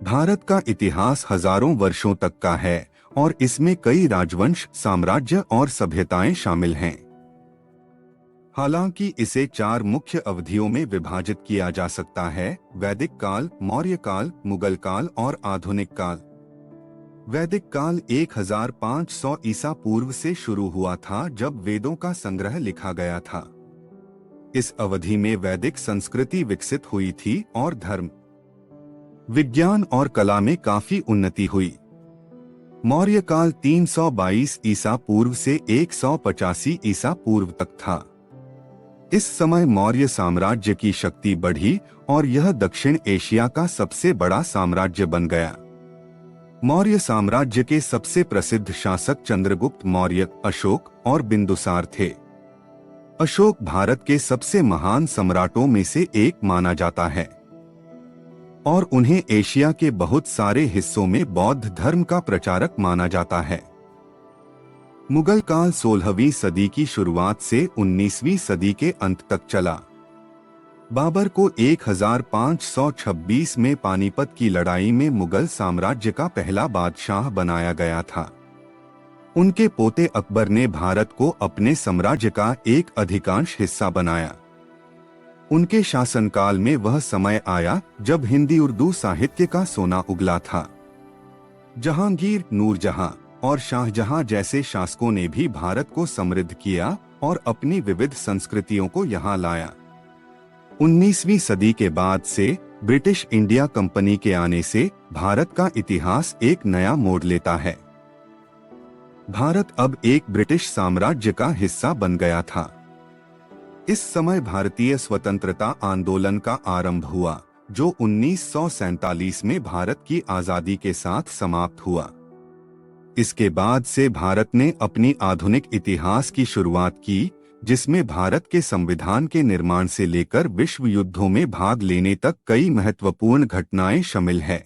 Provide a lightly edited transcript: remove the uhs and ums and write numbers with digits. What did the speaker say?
भारत का इतिहास हजारों वर्षों तक का है और इसमें कई राजवंश, साम्राज्य और सभ्यताएं शामिल हैं। हालांकि इसे 4 मुख्य अवधियों में विभाजित किया जा सकता है: वैदिक काल, मौर्य काल, मुगल काल और आधुनिक काल। वैदिक काल 1500 ईसा पूर्व से शुरू हुआ था, जब वेदों का संग्रह लिखा गया था। इस अवधि में वैदिक संस्कृति विकसित हुई थी और धर्म, विज्ञान और कला में काफी उन्नति हुई। मौर्य काल 322 ईसा पूर्व से 185 ईसा पूर्व तक था। इस समय मौर्य साम्राज्य की शक्ति बढ़ी और यह दक्षिण एशिया का सबसे बड़ा साम्राज्य बन गया। मौर्य साम्राज्य के सबसे प्रसिद्ध शासक चंद्रगुप्त मौर्य, अशोक और बिंदुसार थे। अशोक भारत के सबसे महान सम्राटों में से एक माना जाता है और उन्हें एशिया के बहुत सारे हिस्सों में बौद्ध धर्म का प्रचारक माना जाता है। मुगल काल 16वीं सदी की शुरुआत से 19वीं सदी के अंत तक चला। बाबर को 1526 में पानीपत की लड़ाई में मुगल साम्राज्य का पहला बादशाह बनाया गया था। उनके पोते अकबर ने भारत को अपने साम्राज्य का एक अधिकांश हिस्सा बनाया। उनके शासनकाल में वह समय आया जब हिंदी उर्दू साहित्य का सोना उगला था। जहांगीर, नूरजहां और शाहजहां जैसे शासकों ने भी भारत को समृद्ध किया और अपनी विविध संस्कृतियों को यहाँ लाया। 19वीं सदी के बाद से ब्रिटिश इंडिया कंपनी के आने से भारत का इतिहास एक नया मोड़ लेता है। भारत अब एक ब्रिटिश साम्राज्य का हिस्सा बन गया था। इस समय भारतीय स्वतंत्रता आंदोलन का आरंभ हुआ, जो 1947 में भारत की आजादी के साथ समाप्त हुआ। इसके बाद से भारत ने अपनी आधुनिक इतिहास की शुरुआत की, जिसमें भारत के संविधान के निर्माण से लेकर विश्व युद्धों में भाग लेने तक कई महत्वपूर्ण घटनाएं शामिल हैं।